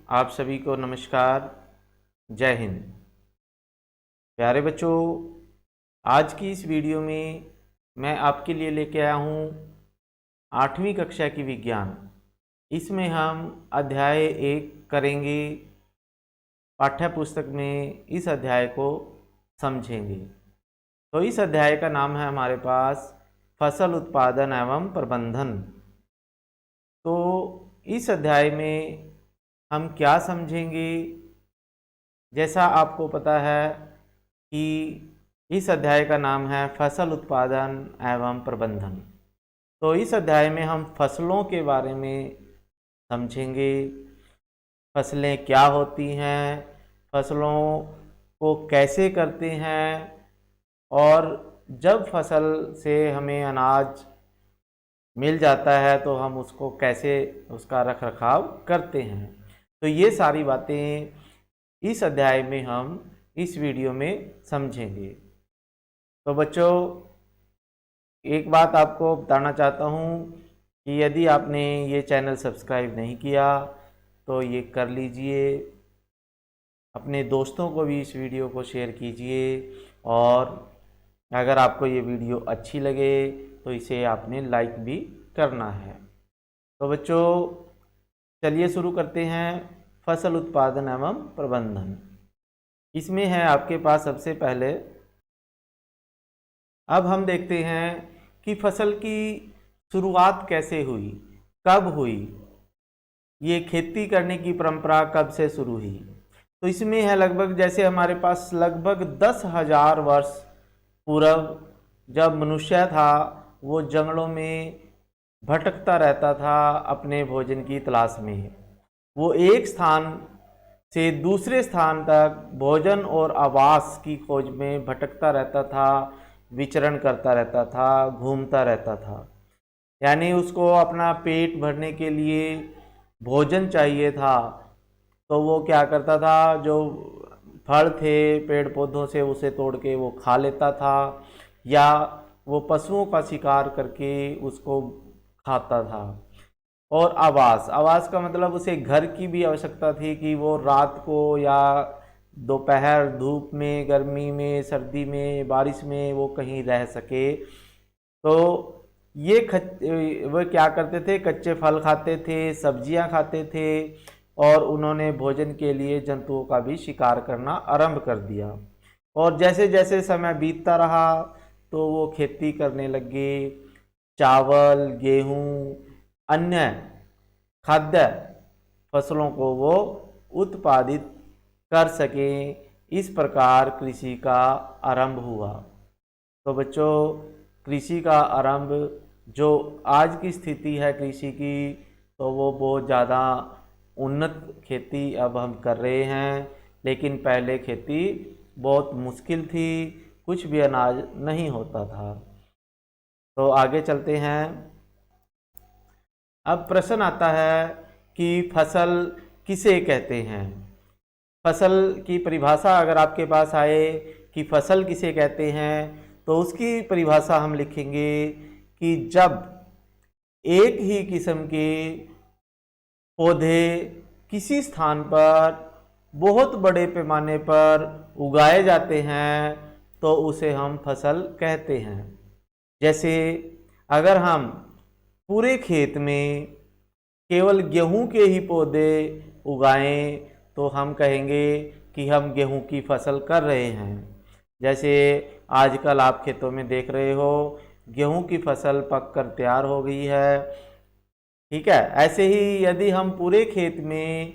आप सभी को नमस्कार। जय हिंद। प्यारे बच्चों, आज की इस वीडियो में मैं आपके लिए लेके आया हूँ 8वीं कक्षा की विज्ञान। इसमें हम अध्याय 1 करेंगे। पाठ्य पुस्तक में इस अध्याय को समझेंगे। तो इस अध्याय का नाम है हमारे पास फसल उत्पादन एवं प्रबंधन। तो इस अध्याय में हम क्या समझेंगे? जैसा आपको पता है कि इस अध्याय का नाम है फसल उत्पादन एवं प्रबंधन। तो इस अध्याय में हम फसलों के बारे में समझेंगे। फसलें क्या होती हैं, फसलों को कैसे करते हैं, और जब फसल से हमें अनाज मिल जाता है तो हम उसको कैसे उसका रख रखाव करते हैं। तो ये सारी बातें इस अध्याय में हम इस वीडियो में समझेंगे। तो बच्चों, एक बात आपको बताना चाहता हूँ कि यदि आपने ये चैनल सब्सक्राइब नहीं किया तो ये कर लीजिए। अपने दोस्तों को भी इस वीडियो को शेयर कीजिए, और अगर आपको ये वीडियो अच्छी लगे तो इसे आपने लाइक भी करना है। तो बच्चों, चलिए शुरू करते हैं फसल उत्पादन एवं प्रबंधन। इसमें है आपके पास सबसे पहले, अब हम देखते हैं कि फसल की शुरुआत कैसे हुई, कब हुई, ये खेती करने की परंपरा कब से शुरू हुई। तो इसमें है लगभग, जैसे हमारे पास लगभग 10,000 वर्ष पूर्व जब मनुष्य था वो जंगलों में भटकता रहता था अपने भोजन की तलाश में। वो एक स्थान से दूसरे स्थान तक भोजन और आवास की खोज में भटकता रहता था, विचरण करता रहता था, घूमता रहता था। यानी उसको अपना पेट भरने के लिए भोजन चाहिए था, तो वो क्या करता था, जो फल थे पेड़ पौधों से उसे तोड़ के वो खा लेता था, या वो पशुओं का शिकार करके उसको खाता था। और आवास, आवास का मतलब उसे घर की भी आवश्यकता थी कि वो रात को या दोपहर धूप में, गर्मी में, सर्दी में, बारिश में वो कहीं रह सके। तो ये वो क्या करते थे, कच्चे फल खाते थे, सब्जियां खाते थे, और उन्होंने भोजन के लिए जंतुओं का भी शिकार करना आरंभ कर दिया। और जैसे जैसे समय बीतता रहा तो वो खेती करने लगे। चावल, गेहूं, अन्य खाद्य फसलों को वो उत्पादित कर सकें। इस प्रकार कृषि का आरंभ हुआ। तो बच्चों, कृषि का आरंभ, जो आज की स्थिति है कृषि की, तो वो बहुत ज़्यादा उन्नत खेती अब हम कर रहे हैं। लेकिन पहले खेती बहुत मुश्किल थी, कुछ भी अनाज नहीं होता था। तो आगे चलते हैं। अब प्रश्न आता है कि फसल किसे कहते हैं। फसल की परिभाषा अगर आपके पास आए कि फसल किसे कहते हैं, तो उसकी परिभाषा हम लिखेंगे कि जब एक ही किस्म के पौधे किसी स्थान पर बहुत बड़े पैमाने पर उगाए जाते हैं तो उसे हम फसल कहते हैं। जैसे अगर हम पूरे खेत में केवल गेहूं के ही पौधे उगाएं तो हम कहेंगे कि हम गेहूं की फसल कर रहे हैं। जैसे आजकल आप खेतों में देख रहे हो, गेहूं की फसल पककर तैयार हो गई है। ठीक है, ऐसे ही यदि हम पूरे खेत में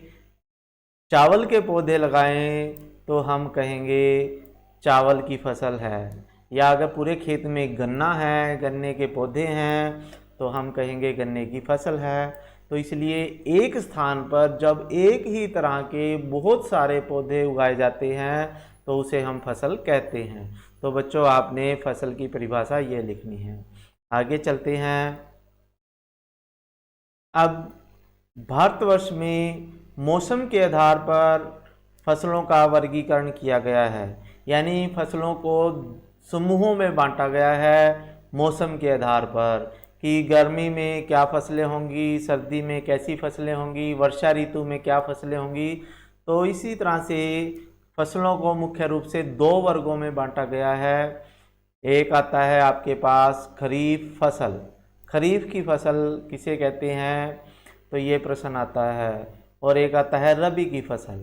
चावल के पौधे लगाएं तो हम कहेंगे चावल की फसल है। या अगर पूरे खेत में गन्ना है, गन्ने के पौधे हैं, तो हम कहेंगे गन्ने की फसल है। तो इसलिए एक स्थान पर जब एक ही तरह के बहुत सारे पौधे उगाए जाते हैं तो उसे हम फसल कहते हैं। तो बच्चों, आपने फसल की परिभाषा ये लिखनी है। आगे चलते हैं। अब भारतवर्ष में मौसम के आधार पर फसलों का वर्गीकरण किया गया है। यानी फसलों को समूहों में बांटा गया है मौसम के आधार पर कि गर्मी में क्या फसलें होंगी, सर्दी में कैसी फसलें होंगी, वर्षा ऋतु में क्या फसलें होंगी। तो इसी तरह से फसलों को मुख्य रूप से दो वर्गों में बांटा गया है। एक आता है आपके पास खरीफ फसल। खरीफ की फसल किसे कहते हैं, तो ये प्रश्न आता है। और एक आता है रबी की फसल।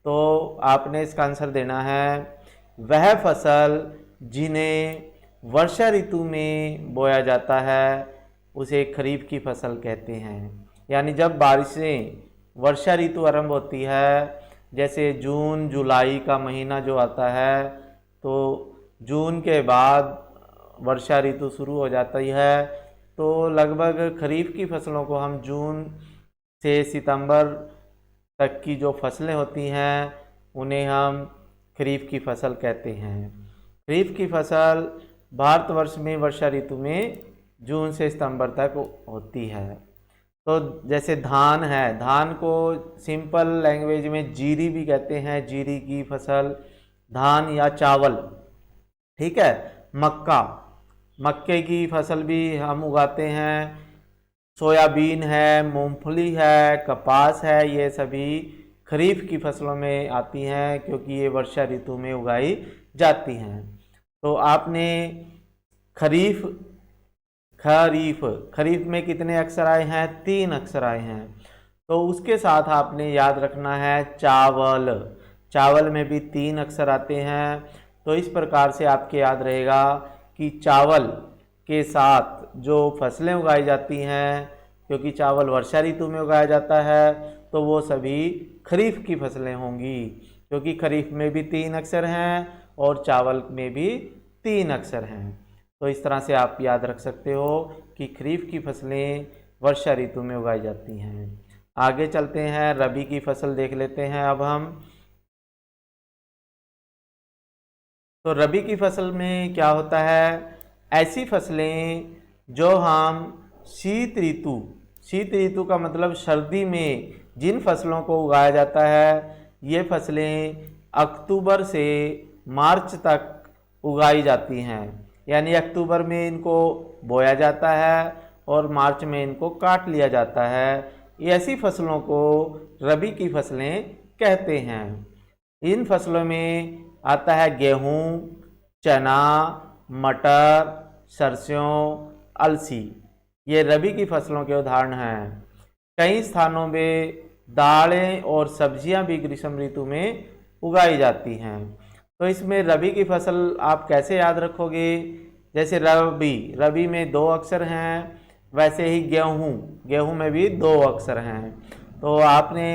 तो आपने इसका आंसर देना है वह फसल जिन्हें वर्षा ऋतु में बोया जाता है उसे खरीफ की फसल कहते हैं। यानी जब बारिशें वर्षा ऋतु आरंभ होती है, जैसे जून जुलाई का महीना जो आता है, तो जून के बाद वर्षा ऋतु शुरू हो जाती है। तो लगभग खरीफ की फसलों को हम जून से सितंबर तक की जो फसलें होती हैं उन्हें हम खरीफ की फसल कहते हैं। खरीफ की फसल भारतवर्ष में वर्षा ऋतु में जून से सितंबर तक होती है। तो जैसे धान है, धान को सिंपल लैंग्वेज में जीरी भी कहते हैं, जीरी की फसल, धान या चावल, ठीक है। मक्के की फसल भी हम उगाते हैं, सोयाबीन है, मूंगफली है, कपास है, ये सभी खरीफ की फसलों में आती हैं क्योंकि ये वर्षा ऋतु में उगाई जाती हैं। तो आपने खरीफ में कितने अक्षर आए हैं, 3 अक्षर आए हैं। तो उसके साथ आपने याद रखना है चावल में भी 3 अक्षर आते हैं। तो इस प्रकार से आपके याद रहेगा कि चावल के साथ जो फसलें उगाई जाती हैं, क्योंकि चावल वर्षा ऋतु में उगाया जाता है, तो वो सभी खरीफ की फसलें होंगी, क्योंकि खरीफ में भी 3 अक्षर हैं और चावल में भी 3 अक्षर हैं। तो इस तरह से आप याद रख सकते हो कि खरीफ की फसलें वर्षा ऋतु में उगाई जाती हैं। आगे चलते हैं, रबी की फसल देख लेते हैं अब हम। तो रबी की फसल में क्या होता है, ऐसी फसलें जो हम शीत ऋतु का मतलब सर्दी में जिन फसलों को उगाया जाता है, ये फसलें अक्टूबर से मार्च तक उगाई जाती हैं। यानी अक्टूबर में इनको बोया जाता है और मार्च में इनको काट लिया जाता है। ऐसी फसलों को रबी की फसलें कहते हैं। इन फसलों में आता है गेहूँ, चना, मटर, सरसों, अलसी, ये रबी की फसलों के उदाहरण हैं। कई स्थानों में दालें और सब्जियां भी ग्रीष्म ऋतु में उगाई जाती हैं। तो इसमें रबी की फसल आप कैसे याद रखोगे, जैसे रबी में 2 अक्षर हैं, वैसे ही गेहूं में भी 2 अक्षर हैं। तो आपने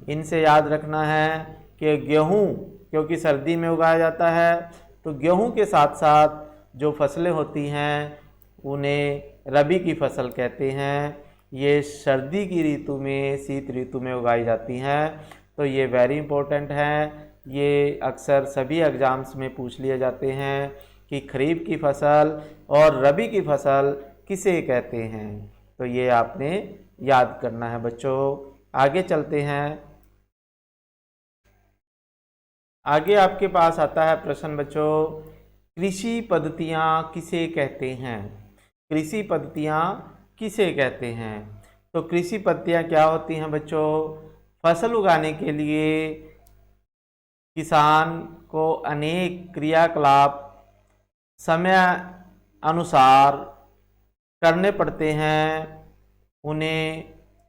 इनसे याद रखना है कि गेहूं क्योंकि सर्दी में उगाया जाता है, तो गेहूं के साथ साथ जो फसलें होती हैं उन्हें रबी की फसल कहते हैं। ये सर्दी की ऋतु में, शीत ऋतु में उगाई जाती हैं। तो ये वेरी इंपॉर्टेंट है, ये अक्सर सभी एग्ज़ाम्स में पूछ लिए जाते हैं कि खरीफ की फसल और रबी की फसल किसे कहते हैं। तो ये आपने याद करना है बच्चों। आगे चलते हैं। आगे आपके पास आता है प्रश्न बच्चों, कृषि पद्धतियाँ किसे कहते हैं। कृषि पद्धतियाँ किसे कहते हैं। तो कृषि पद्धतियाँ क्या होती हैं बच्चों, फसल उगाने के लिए किसान को अनेक क्रियाकलाप समय अनुसार करने पड़ते हैं, उन्हें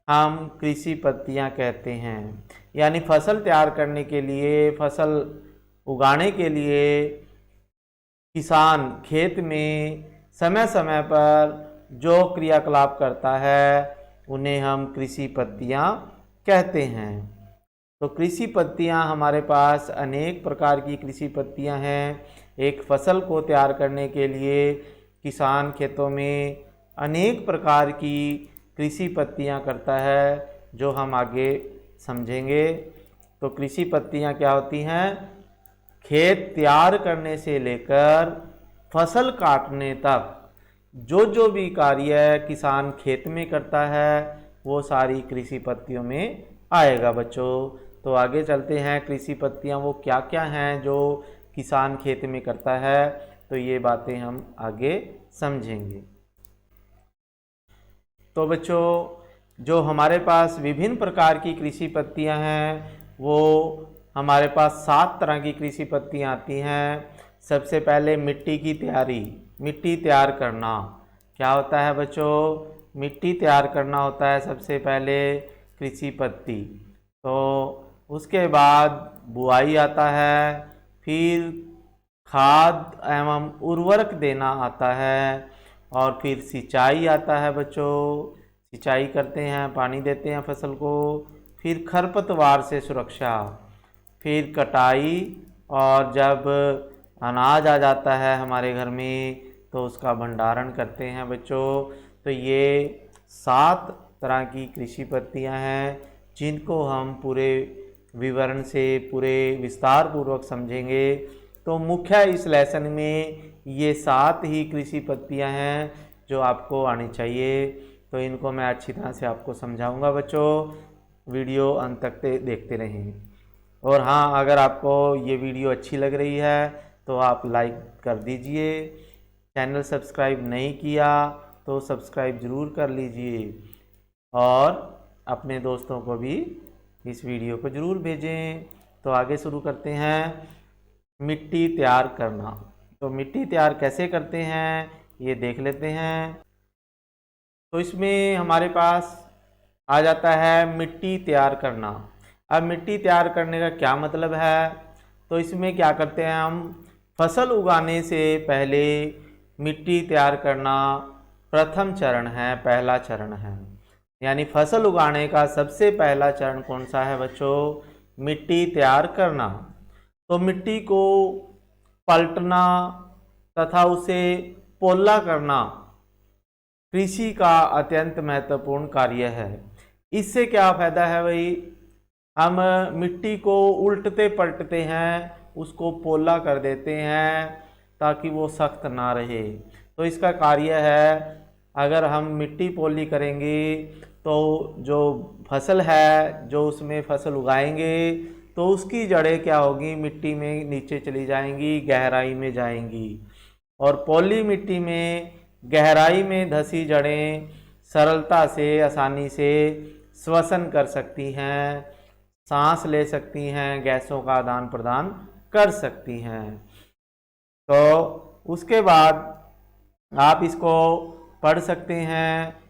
हम कृषि पद्धतियाँ कहते हैं। यानी फसल तैयार करने के लिए, फसल उगाने के लिए किसान खेत में समय समय पर जो क्रियाकलाप करता है उन्हें हम कृषि पद्धतियाँ कहते हैं। तो कृषि पद्धतियाँ हमारे पास अनेक प्रकार की कृषि पद्धतियाँ हैं। एक फसल को तैयार करने के लिए किसान खेतों में अनेक प्रकार की कृषि पद्धतियाँ करता है, जो हम आगे समझेंगे। तो कृषि पद्धतियाँ क्या होती हैं, खेत तैयार करने से लेकर फसल काटने तक जो भी कार्य किसान खेत में करता है वो सारी कृषि पद्धतियों में आएगा बच्चों। तो आगे चलते हैं, कृषि पद्धतियाँ वो क्या क्या हैं जो किसान खेत में करता है, तो ये बातें हम आगे समझेंगे। तो बच्चों जो हमारे पास विभिन्न प्रकार की कृषि पद्धतियाँ हैं वो हमारे पास 7 तरह की कृषि पद्धतियाँ आती हैं। सबसे पहले मिट्टी की तैयारी, मिट्टी तैयार करना। क्या होता है बच्चों? मिट्टी तैयार करना होता है सबसे पहले कृषि पद्धति। तो उसके बाद बुआई आता है, फिर खाद एवं उर्वरक देना आता है, और फिर सिंचाई आता है बच्चों। सिंचाई करते हैं, पानी देते हैं फसल को। फिर खरपतवार से सुरक्षा, फिर कटाई, और जब अनाज आ जाता है हमारे घर में तो उसका भंडारण करते हैं बच्चों। तो ये 7 तरह की कृषि पद्धतियाँ हैं जिनको हम पूरे विवरण से पूरे विस्तार पूर्वक समझेंगे। तो मुख्य इस लेसन में ये 7 ही कृषि पद्धतियाँ हैं जो आपको आनी चाहिए। तो इनको मैं अच्छी तरह से आपको समझाऊंगा बच्चों, वीडियो अंत तक देखते रहें। और हाँ, अगर आपको ये वीडियो अच्छी लग रही है तो आप लाइक कर दीजिए। चैनल सब्सक्राइब नहीं किया तो सब्सक्राइब ज़रूर कर लीजिए, और अपने दोस्तों को भी इस वीडियो को ज़रूर भेजें। तो आगे शुरू करते हैं। मिट्टी तैयार करना। तो मिट्टी तैयार कैसे करते हैं ये देख लेते हैं। तो इसमें हमारे पास आ जाता है मिट्टी तैयार करना। अब मिट्टी तैयार करने का क्या मतलब है? तो इसमें क्या करते हैं हम, फसल उगाने से पहले मिट्टी तैयार करना प्रथम चरण है, पहला चरण है। यानी फसल उगाने का सबसे पहला चरण कौन सा है बच्चों? मिट्टी तैयार करना। तो मिट्टी को पलटना तथा उसे पोला करना कृषि का अत्यंत महत्वपूर्ण कार्य है। इससे क्या फायदा है भाई? हम मिट्टी को उल्टते पलटते हैं, उसको पोला कर देते हैं ताकि वो सख्त ना रहे। तो इसका कार्य है, अगर हम मिट्टी पोली करेंगे तो जो फसल है, जो उसमें फसल उगाएंगे, तो उसकी जड़ें क्या होगी? मिट्टी में नीचे चली जाएंगी, गहराई में जाएंगी। और पोली मिट्टी में गहराई में धसी जड़ें सरलता से, आसानी से श्वसन कर सकती हैं, सांस ले सकती हैं, गैसों का आदान प्रदान कर सकती हैं। तो उसके बाद आप इसको पढ़ सकते हैं।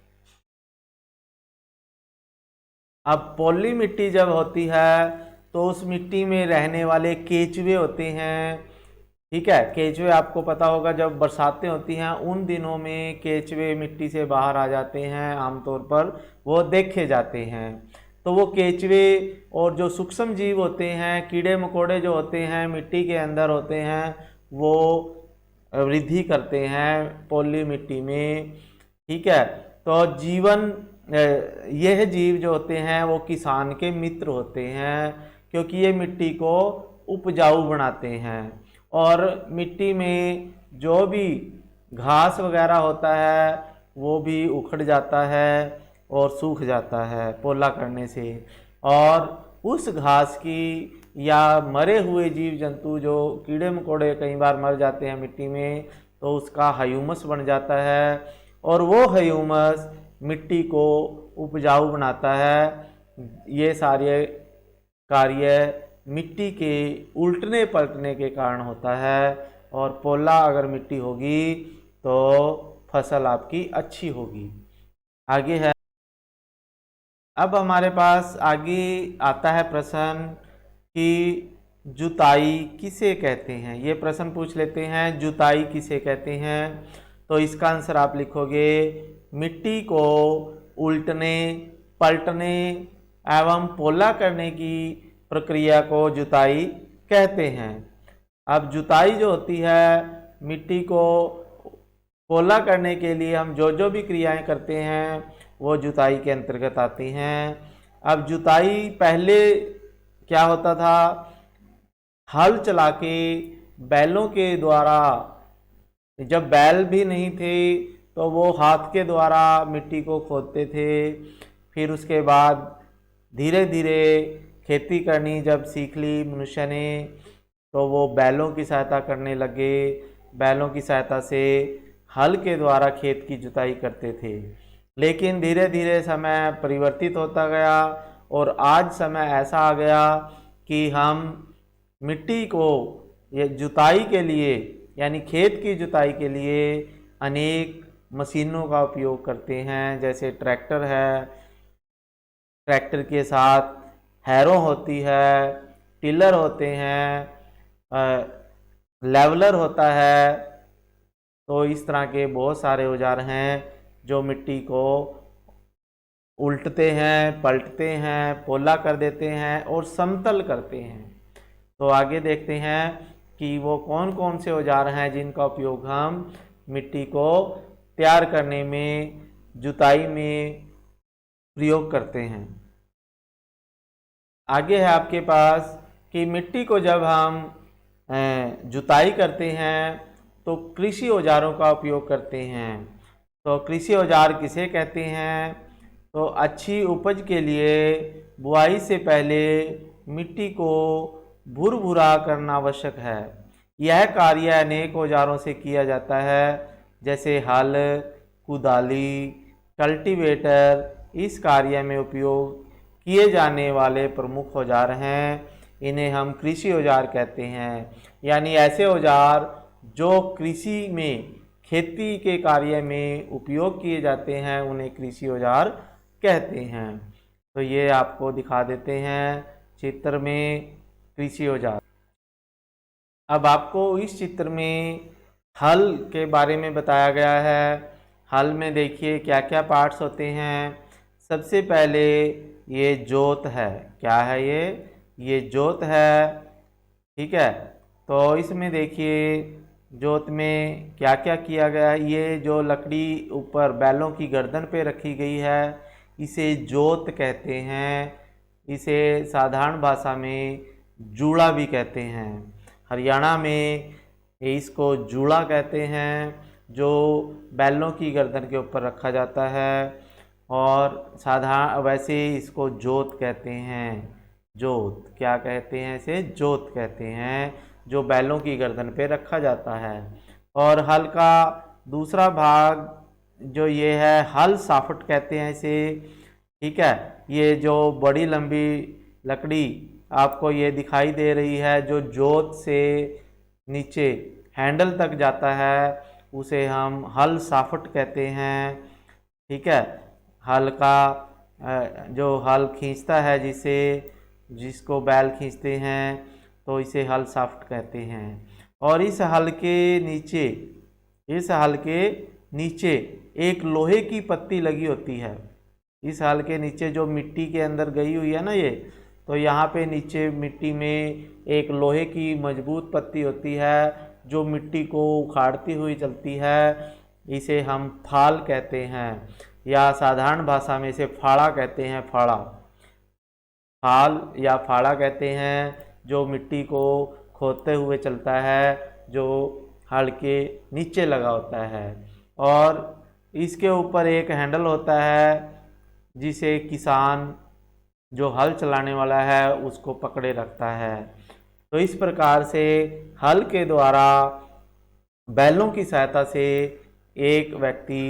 अब पोली मिट्टी जब होती है तो उस मिट्टी में रहने वाले केचुए होते हैं, ठीक है। केचुए आपको पता होगा, जब बरसातें होती हैं उन दिनों में केचुए मिट्टी से बाहर आ जाते हैं, आमतौर पर वो देखे जाते हैं। तो वो केचुए और जो सूक्ष्म जीव होते हैं, कीड़े मकोड़े जो होते हैं मिट्टी के अंदर होते हैं, वो वृद्धि करते हैं पोली मिट्टी में, ठीक है। तो यह जीव जो होते हैं वो किसान के मित्र होते हैं, क्योंकि ये मिट्टी को उपजाऊ बनाते हैं। और मिट्टी में जो भी घास वगैरह होता है वो भी उखड़ जाता है और सूख जाता है पोला करने से। और उस घास की या मरे हुए जीव जंतु, जो कीड़े मकोड़े कई बार मर जाते हैं मिट्टी में, तो उसका ह्यूमस बन जाता है, और वो ह्यूमस मिट्टी को उपजाऊ बनाता है। ये सारे कार्य मिट्टी के उल्टने पलटने के कारण होता है, और पोला अगर मिट्टी होगी तो फसल आपकी अच्छी होगी। आगे है, अब हमारे पास आगे आता है प्रश्न कि जुताई किसे कहते हैं। ये प्रश्न पूछ लेते हैं, जुताई किसे कहते हैं। तो इसका आंसर आप लिखोगे, मिट्टी को उल्टने पलटने एवं पोला करने की प्रक्रिया को जुताई कहते हैं। अब जुताई जो होती है, मिट्टी को पोला करने के लिए हम जो भी क्रियाएं करते हैं वो जुताई के अंतर्गत आती हैं। अब जुताई पहले क्या होता था, हल चला के बैलों के द्वारा, जब बैल भी नहीं थे तो वो हाथ के द्वारा मिट्टी को खोदते थे। फिर उसके बाद धीरे धीरे खेती करनी जब सीख ली मनुष्य ने, तो वो बैलों की सहायता करने लगे। बैलों की सहायता से हल के द्वारा खेत की जुताई करते थे। लेकिन धीरे धीरे समय परिवर्तित होता गया और आज समय ऐसा आ गया कि हम मिट्टी को ये जुताई के लिए यानी खेत की जुताई के लिए अनेक मशीनों का उपयोग करते हैं। जैसे ट्रैक्टर है, ट्रैक्टर के साथ हैरो होती है, टिलर होते हैं, लेवलर होता है। तो इस तरह के बहुत सारे औजार हैं जो मिट्टी को उल्टते हैं, पलटते हैं, पोला कर देते हैं और समतल करते हैं। तो आगे देखते हैं कि वो कौन कौन से औजार हैं जिनका उपयोग हम मिट्टी को तैयार करने में, जुताई में प्रयोग करते हैं। आगे है आपके पास कि मिट्टी को जब हम जुताई करते हैं तो कृषि औजारों का उपयोग करते हैं। तो कृषि औजार किसे कहते हैं? तो अच्छी उपज के लिए बुआई से पहले मिट्टी को भुरभुरा करना आवश्यक है। यह कार्य अनेक औजारों से किया जाता है, जैसे हल, कुदाली, कल्टीवेटर इस कार्य में उपयोग किए जाने वाले प्रमुख औजार हैं। इन्हें हम कृषि औजार कहते हैं। यानी ऐसे औजार जो कृषि में, खेती के कार्य में उपयोग किए जाते हैं उन्हें कृषि औजार कहते हैं। तो ये आपको दिखा देते हैं चित्र में कृषि औजार। अब आपको इस चित्र में हल के बारे में बताया गया है। हल में देखिए क्या क्या पार्ट्स होते हैं। सबसे पहले ये जोत है। क्या है ये? ये जोत है, ठीक है। तो इसमें देखिए जोत में क्या क्या किया गया है। ये जो लकड़ी ऊपर बैलों की गर्दन पे रखी गई है इसे जोत कहते हैं। इसे साधारण भाषा में जूड़ा भी कहते हैं। हरियाणा में इसको जूड़ा कहते हैं, जो बैलों की गर्दन के ऊपर रखा जाता है। और साधारण वैसे इसको जोत कहते हैं। जोत क्या कहते हैं? इसे जोत कहते हैं, जो बैलों की गर्दन पे रखा जाता है। और हल का दूसरा भाग जो ये है, हल साफट कहते हैं इसे, ठीक है। ये जो बड़ी लंबी लकड़ी आपको ये दिखाई दे रही है, जो जोत से नीचे हैंडल तक जाता है, उसे हम हल साफट कहते हैं, ठीक है। हल का जो हल खींचता है, जिसको बैल खींचते हैं, तो इसे हल साफ्ट कहते हैं। और इस हल के नीचे एक लोहे की पत्ती लगी होती है। इस हल के नीचे जो मिट्टी के अंदर गई हुई है ना ये, तो यहाँ पे नीचे मिट्टी में एक लोहे की मजबूत पत्ती होती है जो मिट्टी को उखाड़ती हुई चलती है। इसे हम फाल कहते हैं, या साधारण भाषा में इसे फाड़ा कहते हैं। फाल या फाड़ा कहते हैं, जो मिट्टी को खोदते हुए चलता है, जो हल के नीचे लगा होता है। और इसके ऊपर एक हैंडल होता है जिसे किसान जो हल चलाने वाला है उसको पकड़े रखता है। तो इस प्रकार से हल के द्वारा बैलों की सहायता से एक व्यक्ति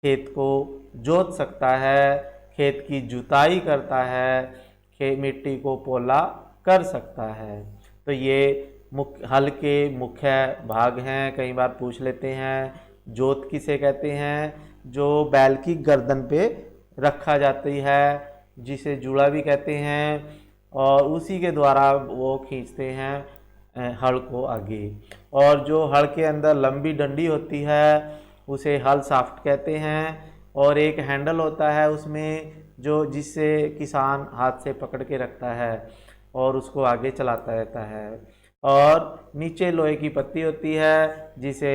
खेत को जोत सकता है, खेत की जुताई करता है, मिट्टी को पोला कर सकता है। तो ये हल के मुख्य भाग हैं। कई बार पूछ लेते हैं जोत किसे कहते हैं? जो बैल की गर्दन पे रखा जाती है, जिसे जूड़ा भी कहते हैं, और उसी के द्वारा वो खींचते हैं हल को आगे। और जो हल के अंदर लंबी डंडी होती है उसे हल साफ्ट कहते हैं। और एक हैंडल होता है उसमें, जिससे किसान हाथ से पकड़ के रखता है और उसको आगे चलाता रहता है। और नीचे लोहे की पत्ती होती है जिसे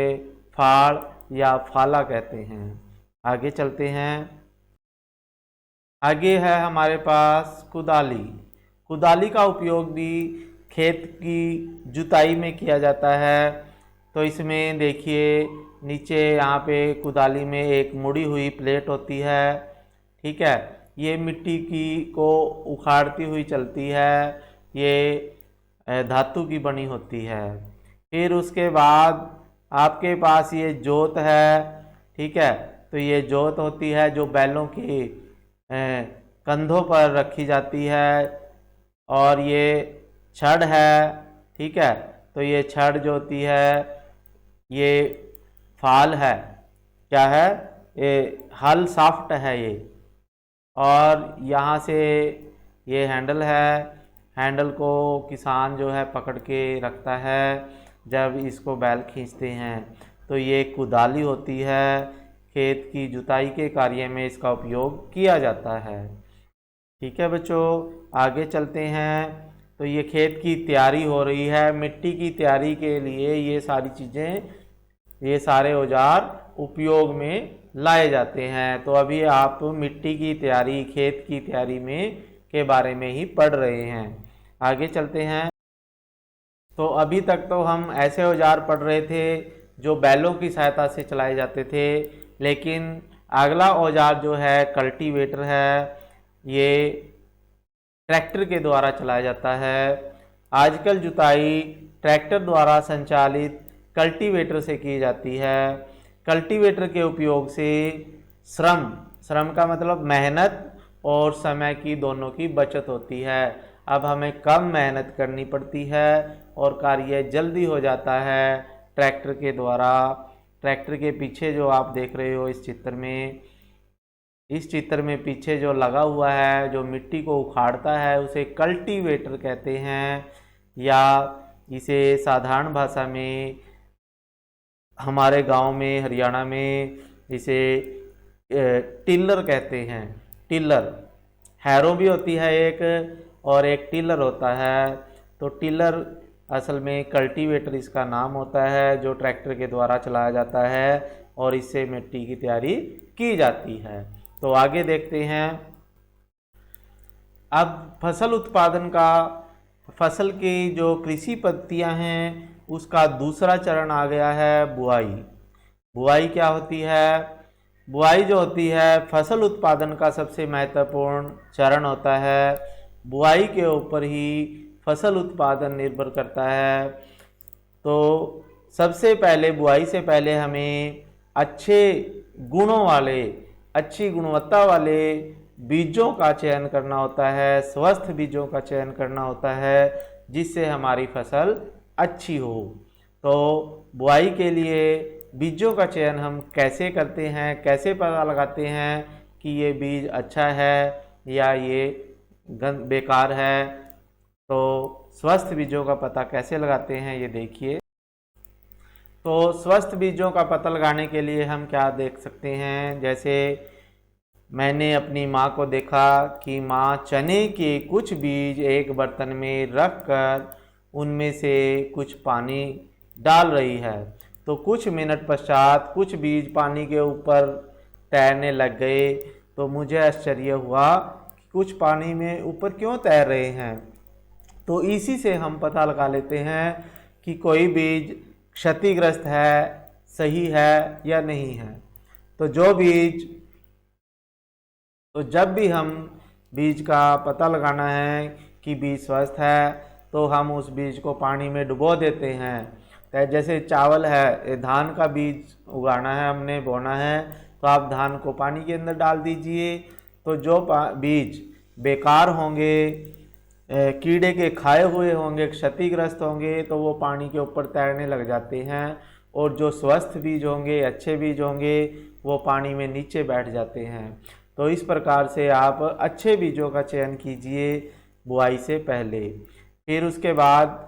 फाड़ या फाला कहते हैं। आगे चलते हैं। आगे है हमारे पास कुदाली। कुदाली का उपयोग भी खेत की जुताई में किया जाता है। तो इसमें देखिए नीचे यहाँ पे कुदाली में एक मुड़ी हुई प्लेट होती है, ठीक है। ये मिट्टी को उखाड़ती हुई चलती है। ये धातु की बनी होती है। फिर उसके बाद आपके पास ये जोत है, ठीक है। तो ये जोत होती है जो बैलों के कंधों पर रखी जाती है, और ये छड़ है, ठीक है। तो ये छड़ जो होती है ये फाल है, क्या है, ये हल साफ्ट है ये, और यहाँ से ये हैंडल है। हैंडल को किसान जो है पकड़ के रखता है जब इसको बैल खींचते हैं। तो ये कुदाली होती है, खेत की जुताई के कार्य में इसका उपयोग किया जाता है। ठीक है बच्चों, आगे चलते हैं। तो ये खेत की तैयारी हो रही है, मिट्टी की तैयारी के लिए ये सारी चीज़ें, ये सारे औजार उपयोग में लाए जाते हैं। तो अभी आप मिट्टी की तैयारी, खेत की तैयारी में के बारे में ही पढ़ रहे हैं। आगे चलते हैं। तो अभी तक तो हम ऐसे औजार पढ़ रहे थे जो बैलों की सहायता से चलाए जाते थे, लेकिन अगला औजार जो है कल्टीवेटर है, ये ट्रैक्टर के द्वारा चलाया जाता है। आजकल जुताई ट्रैक्टर द्वारा संचालित कल्टीवेटर से की जाती है। कल्टीवेटर के उपयोग से श्रम का मतलब मेहनत और समय की दोनों की बचत होती है। अब हमें कम मेहनत करनी पड़ती है और कार्य जल्दी हो जाता है ट्रैक्टर के द्वारा। ट्रैक्टर के पीछे जो आप देख रहे हो इस चित्र में पीछे जो लगा हुआ है, जो मिट्टी को उखाड़ता है, उसे कल्टीवेटर कहते हैं, या इसे साधारण भाषा में हमारे गांव में, हरियाणा में इसे टिलर कहते हैं। टिलर, हैरो भी होती है एक, और एक टिलर होता है। तो टिलर असल में कल्टीवेटर इसका नाम होता है, जो ट्रैक्टर के द्वारा चलाया जाता है और इससे मिट्टी की तैयारी की जाती है। तो आगे देखते हैं। अब फसल उत्पादन का, फसल की जो कृषि पद्धतियां हैं उसका दूसरा चरण आ गया है, बुआई। बुआई क्या होती है? बुआई जो होती है फसल उत्पादन का सबसे महत्वपूर्ण चरण होता है। बुआई के ऊपर ही फसल उत्पादन निर्भर करता है। तो सबसे पहले, बुआई से पहले हमें अच्छे गुणों वाले, अच्छी गुणवत्ता वाले बीजों का चयन करना होता है, स्वस्थ बीजों का चयन करना होता है, जिससे हमारी फसल अच्छी हो। तो बुआई के लिए बीजों का चयन हम कैसे करते हैं, कैसे पता लगाते हैं कि ये बीज अच्छा है या ये बेकार है? तो स्वस्थ बीजों का पता कैसे लगाते हैं ये देखिए। तो स्वस्थ बीजों का पता लगाने के लिए हम क्या देख सकते हैं, जैसे मैंने अपनी माँ को देखा कि माँ चने के कुछ बीज एक बर्तन में रख कर उनमें से कुछ पानी डाल रही है। तो कुछ मिनट पश्चात कुछ बीज पानी के ऊपर तैरने लग गए। तो मुझे आश्चर्य हुआ कि कुछ पानी में ऊपर क्यों तैर रहे हैं। तो इसी से हम पता लगा लेते हैं कि कोई बीज क्षतिग्रस्त है, सही है या नहीं है। तो जब भी हम बीज का पता लगाना है कि बीज स्वस्थ है, तो हम उस बीज को पानी में डुबो देते हैं। जैसे चावल है, धान का बीज उगाना है, हमने बोना है, तो आप धान को पानी के अंदर डाल दीजिए। तो जो बीज बेकार होंगे, कीड़े के खाए हुए होंगे, क्षतिग्रस्त होंगे, तो वो पानी के ऊपर तैरने लग जाते हैं। और जो स्वस्थ बीज होंगे, अच्छे बीज होंगे, वो पानी में नीचे बैठ जाते हैं। तो इस प्रकार से आप अच्छे बीजों का चयन कीजिए बुआई से पहले। फिर उसके बाद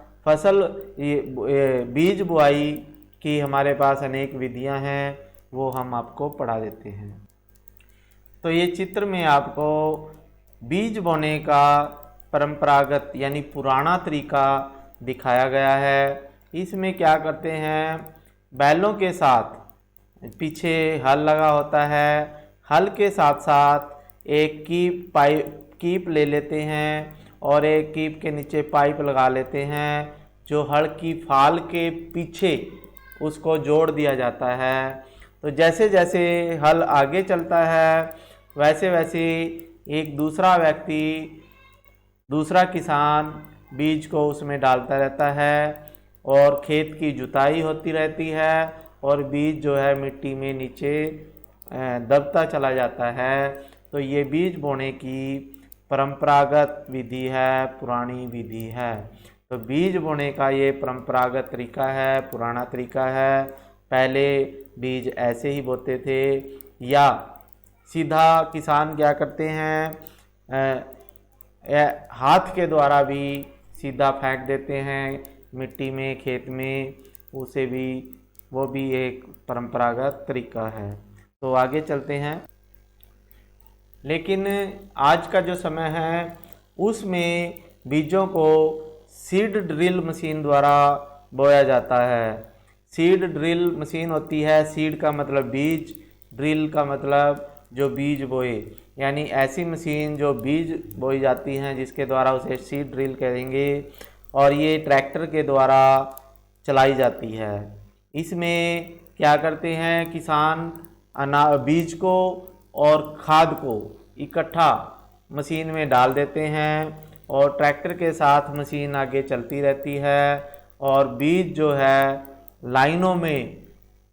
बीज बुआई की हमारे पास अनेक विधियां हैं, वो हम आपको पढ़ा देते हैं। तो ये चित्र में आपको बीज बोने का परंपरागत यानी पुराना तरीका दिखाया गया है। इसमें क्या करते हैं, बैलों के साथ पीछे हल लगा होता है, हल के साथ साथ एक कीप ले लेते हैं और एक कीप के नीचे पाइप लगा लेते हैं, जो हल की फाल के पीछे उसको जोड़ दिया जाता है। तो जैसे जैसे हल आगे चलता है, वैसे वैसे एक दूसरा किसान बीज को उसमें डालता रहता है और खेत की जुताई होती रहती है और बीज जो है मिट्टी में नीचे दबता चला जाता है। तो ये बीज बोने की परंपरागत विधि है, पुरानी विधि है। तो बीज बोने का ये परंपरागत तरीका है, पुराना तरीका है। पहले बीज ऐसे ही बोते थे, या सीधा किसान क्या करते हैं, हाथ के द्वारा भी सीधा फेंक देते हैं मिट्टी में, खेत में, उसे भी, वो भी एक परंपरागत तरीका है। तो आगे चलते हैं। लेकिन आज का जो समय है उसमें बीजों को सीड ड्रिल मशीन द्वारा बोया जाता है। सीड ड्रिल मशीन होती है, सीड का मतलब बीज, ड्रिल का मतलब जो बीज बोए, यानी ऐसी मशीन जो बीज बोई जाती हैं जिसके द्वारा उसे सीड ड्रिल कहेंगे, और ये ट्रैक्टर के द्वारा चलाई जाती है। इसमें क्या करते हैं किसान, बीज को और खाद को इकट्ठा मशीन में डाल देते हैं, और ट्रैक्टर के साथ मशीन आगे चलती रहती है, और बीज जो है लाइनों में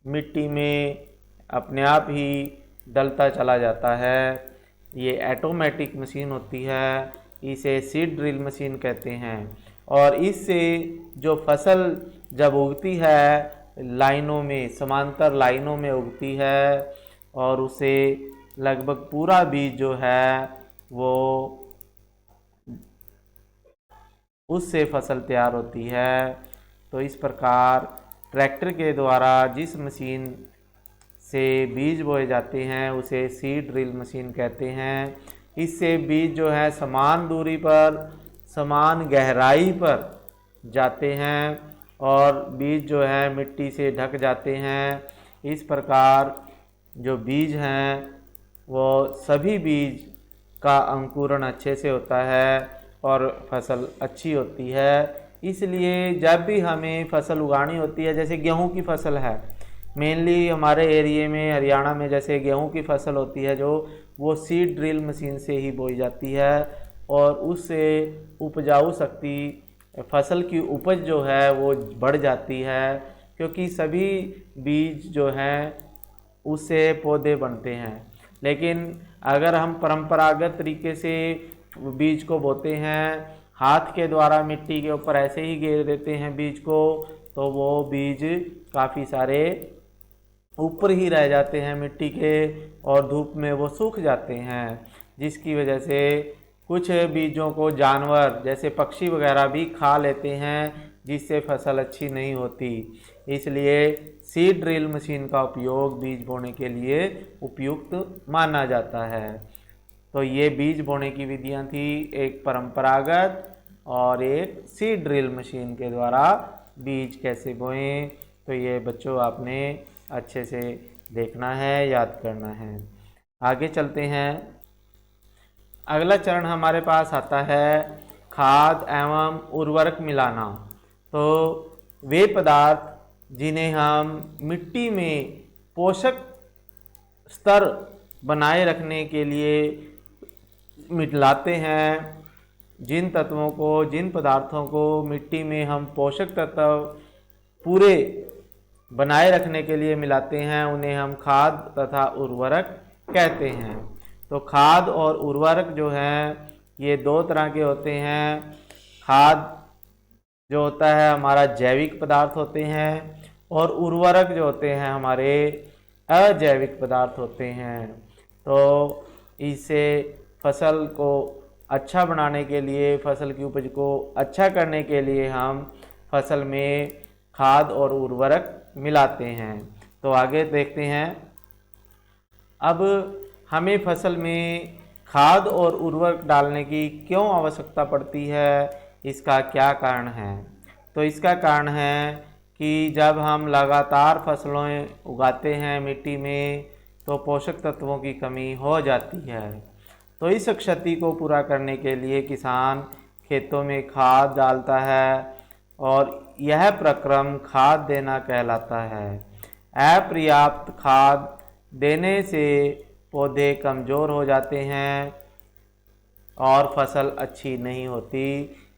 मिट्टी में अपने आप ही डलता चला जाता है। ये ऑटोमेटिक मशीन होती है, इसे सीड ड्रिल मशीन कहते हैं। और इससे जो फसल जब उगती है लाइनों में, समांतर लाइनों में उगती है, और उसे लगभग पूरा बीज जो है वो, उससे फसल तैयार होती है। तो इस प्रकार ट्रैक्टर के द्वारा जिस मशीन से बीज बोए जाते हैं उसे सीड ड्रिल मशीन कहते हैं। इससे बीज जो है समान दूरी पर, समान गहराई पर जाते हैं, और बीज जो है मिट्टी से ढक जाते हैं। इस प्रकार जो बीज हैं वो सभी बीज का अंकुरण अच्छे से होता है और फसल अच्छी होती है। इसलिए जब भी हमें फसल उगानी होती है, जैसे गेहूं की फसल है, मेनली हमारे एरिए में हरियाणा में जैसे गेहूं की फसल होती है जो, वो सीड ड्रिल मशीन से ही बोई जाती है, और उससे उपजाऊ शक्ति, फसल की उपज जो है वो बढ़ जाती है, क्योंकि सभी बीज जो हैं उससे पौधे बनते हैं। लेकिन अगर हम परंपरागत तरीके से बीज को बोते हैं, हाथ के द्वारा मिट्टी के ऊपर ऐसे ही घेर देते हैं बीज को, तो वो बीज काफ़ी सारे ऊपर ही रह जाते हैं मिट्टी के, और धूप में वो सूख जाते हैं, जिसकी वजह से कुछ बीजों को जानवर जैसे पक्षी वगैरह भी खा लेते हैं, जिससे फसल अच्छी नहीं होती। इसलिए सीड ड्रिल मशीन का उपयोग बीज बोने के लिए उपयुक्त माना जाता है। तो ये बीज बोने की विधियां थी, एक परंपरागत और एक सीड ड्रिल मशीन के द्वारा बीज कैसे बोएं। तो ये बच्चों आपने अच्छे से देखना है, याद करना है। आगे चलते हैं। अगला चरण हमारे पास आता है खाद एवं उर्वरक मिलाना। तो वे पदार्थ जिन्हें हम मिट्टी में पोषक स्तर बनाए रखने के लिए मिलाते हैं, जिन तत्वों को, जिन पदार्थों को मिट्टी में हम पोषक तत्व पूरे बनाए रखने के लिए मिलाते हैं, उन्हें हम खाद तथा उर्वरक कहते हैं। तो खाद और उर्वरक जो हैं ये दो तरह के होते हैं। खाद जो होता है हमारा जैविक पदार्थ होते हैं, और उर्वरक जो होते हैं हमारे अजैविक पदार्थ होते हैं। तो इससे फसल को अच्छा बनाने के लिए, फसल की उपज को अच्छा करने के लिए हम फसल में खाद और उर्वरक मिलाते हैं। तो आगे देखते हैं। अब हमें फसल में खाद और उर्वरक डालने की क्यों आवश्यकता पड़ती है, इसका क्या कारण है? तो इसका कारण है कि जब हम लगातार फसलें उगाते हैं मिट्टी में, तो पोषक तत्वों की कमी हो जाती है। तो इस क्षति को पूरा करने के लिए किसान खेतों में खाद डालता है, और यह प्रक्रम खाद देना कहलाता है। अपर्याप्त खाद देने से पौधे कमज़ोर हो जाते हैं और फसल अच्छी नहीं होती।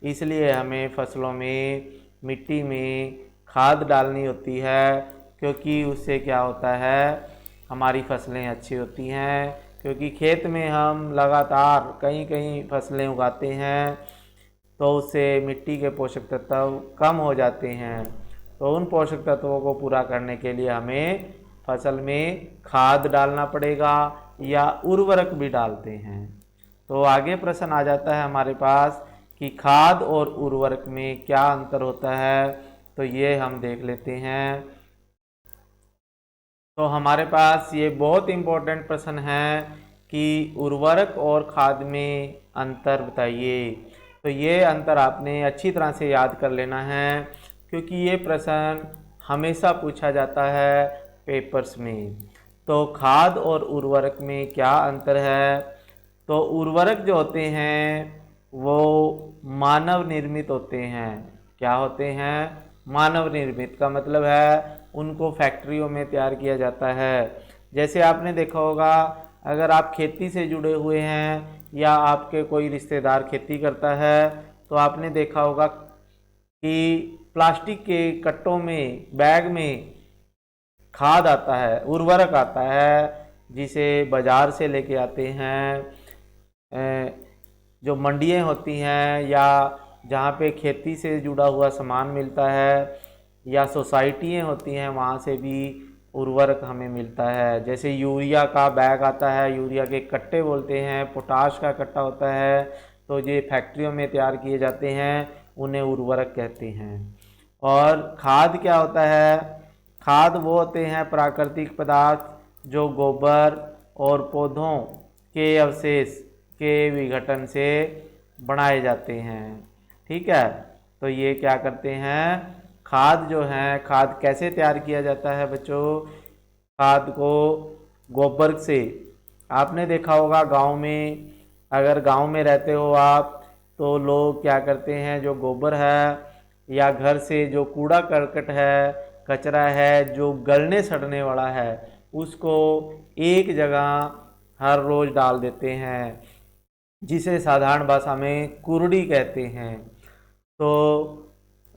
इसलिए हमें फसलों में, मिट्टी में खाद डालनी होती है, क्योंकि उससे क्या होता है हमारी फसलें अच्छी होती हैं, क्योंकि खेत में हम लगातार कई कई फसलें उगाते हैं, तो उससे मिट्टी के पोषक तत्व कम हो जाते हैं। तो उन पोषक तत्वों को पूरा करने के लिए हमें फसल में खाद डालना पड़ेगा या उर्वरक भी डालते हैं। तो आगे प्रश्न आ जाता है हमारे पास कि खाद और उर्वरक में क्या अंतर होता है, तो ये हम देख लेते हैं। तो हमारे पास ये बहुत इम्पोर्टेंट प्रश्न है कि उर्वरक और खाद में अंतर बताइए। तो ये अंतर आपने अच्छी तरह से याद कर लेना है, क्योंकि ये प्रश्न हमेशा पूछा जाता है पेपर्स में। तो खाद और उर्वरक में क्या अंतर है? तो उर्वरक जो होते हैं वो मानव निर्मित होते हैं। क्या होते हैं? मानव निर्मित का मतलब है उनको फैक्ट्रियों में तैयार किया जाता है। जैसे आपने देखा होगा, अगर आप खेती से जुड़े हुए हैं या आपके कोई रिश्तेदार खेती करता है, तो आपने देखा होगा कि प्लास्टिक के कट्टों में, बैग में खाद आता है, उर्वरक आता है, जिसे बाज़ार से लेके आते हैं। जो मंडियाँ होती हैं या जहाँ पे खेती से जुड़ा हुआ सामान मिलता है, या सोसाइटियाँ होती हैं, वहाँ से भी उर्वरक हमें मिलता है। जैसे यूरिया का बैग आता है, यूरिया के कट्टे बोलते हैं, पोटाश का कट्टा होता है, तो ये फैक्ट्रियों में तैयार किए जाते हैं, उन्हें उर्वरक कहते हैं। और खाद क्या होता है? खाद वो होते हैं प्राकृतिक पदार्थ जो गोबर और पौधों के अवशेष के विघटन से बनाए जाते हैं। ठीक है, तो ये क्या करते हैं? खाद जो है, खाद कैसे तैयार किया जाता है बच्चों? खाद को गोबर से, आपने देखा होगा गांव में, अगर गांव में रहते हो आप, तो लोग क्या करते हैं, जो गोबर है या घर से जो कूड़ा करकट है, कचरा है जो गलने सड़ने वाला है, उसको एक जगह हर रोज़ डाल देते हैं, जिसे साधारण भाषा में कुरडी कहते हैं। तो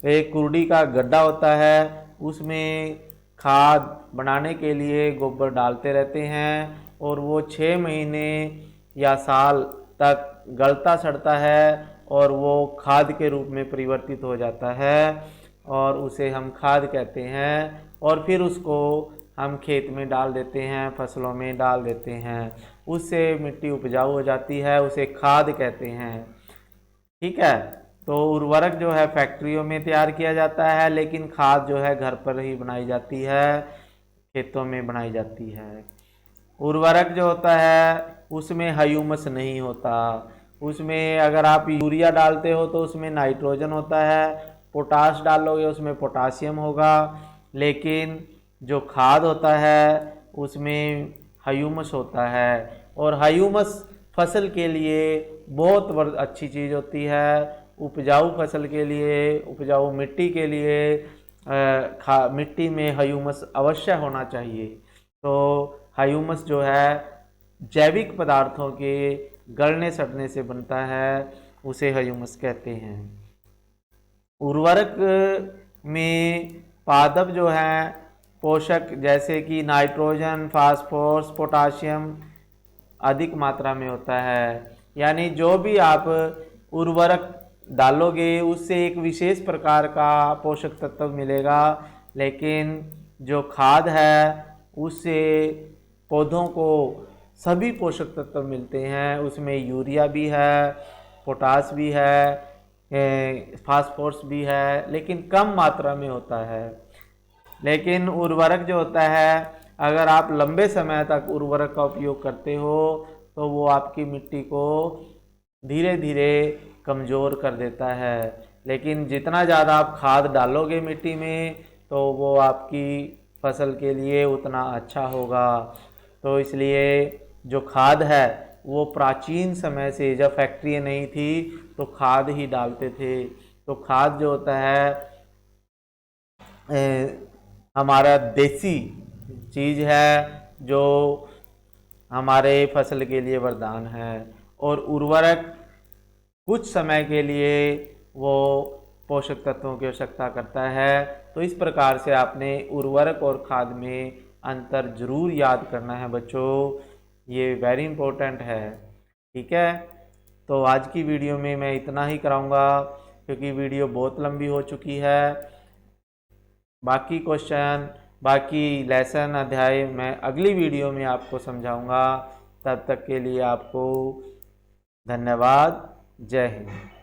एक कुरडी का गड्ढा होता है, उसमें खाद बनाने के लिए गोबर डालते रहते हैं, और वो 6 महीने या साल तक गलता सड़ता है और वो खाद के रूप में परिवर्तित हो जाता है, और उसे हम खाद कहते हैं। और फिर उसको हम खेत में डाल देते हैं, फसलों में डाल देते हैं, उससे मिट्टी उपजाऊ हो जाती है, उसे खाद कहते हैं। ठीक है, तो उर्वरक जो है फैक्ट्रियों में तैयार किया जाता है, लेकिन खाद जो है घर पर ही बनाई जाती है, खेतों में बनाई जाती है। उर्वरक जो होता है उसमें ह्यूमस नहीं होता, उसमें अगर आप यूरिया डालते हो तो उसमें नाइट्रोजन होता है, पोटाश डालोगे उसमें पोटासियम होगा, लेकिन जो खाद होता है उसमें ह्यूमस होता है। और ह्यूमस फसल के लिए बहुत अच्छी चीज़ होती है। उपजाऊ फसल के लिए, उपजाऊ मिट्टी के लिए मिट्टी में ह्यूमस अवश्य होना चाहिए। तो ह्यूमस जो है जैविक पदार्थों के गलने सड़ने से बनता है, उसे ह्यूमस कहते हैं। उर्वरक में पादप जो है पोषक जैसे कि नाइट्रोजन, फास्फोरस, पोटाशियम अधिक मात्रा में होता है। यानी जो भी आप उर्वरक डालोगे उससे एक विशेष प्रकार का पोषक तत्व मिलेगा, लेकिन जो खाद है उससे पौधों को सभी पोषक तत्व मिलते हैं। उसमें यूरिया भी है, पोटास भी है, फास्फोरस भी है, लेकिन कम मात्रा में होता है। लेकिन उर्वरक जो होता है, अगर आप लंबे समय तक उर्वरक का उपयोग करते हो तो वो आपकी मिट्टी को धीरे धीरे कमज़ोर कर देता है, लेकिन जितना ज़्यादा आप खाद डालोगे मिट्टी में तो वो आपकी फसल के लिए उतना अच्छा होगा। तो इसलिए जो खाद है वो प्राचीन समय से, जब फैक्ट्रियाँ नहीं थी तो खाद ही डालते थे। तो खाद जो होता है हमारा देसी चीज़ है जो हमारे फसल के लिए वरदान है, और उर्वरक कुछ समय के लिए वो पोषक तत्वों की आवश्यकता करता है। तो इस प्रकार से आपने उर्वरक और खाद में अंतर जरूर याद करना है बच्चों, ये वेरी इंपॉर्टेंट है। ठीक है, तो आज की वीडियो में मैं इतना ही कराऊंगा क्योंकि वीडियो बहुत लंबी हो चुकी है। बाकी क्वेश्चन, बाकी लेसन अध्याय मैं अगली वीडियो में आपको समझाऊंगा। तब तक के लिए आपको धन्यवाद। जय हिंद।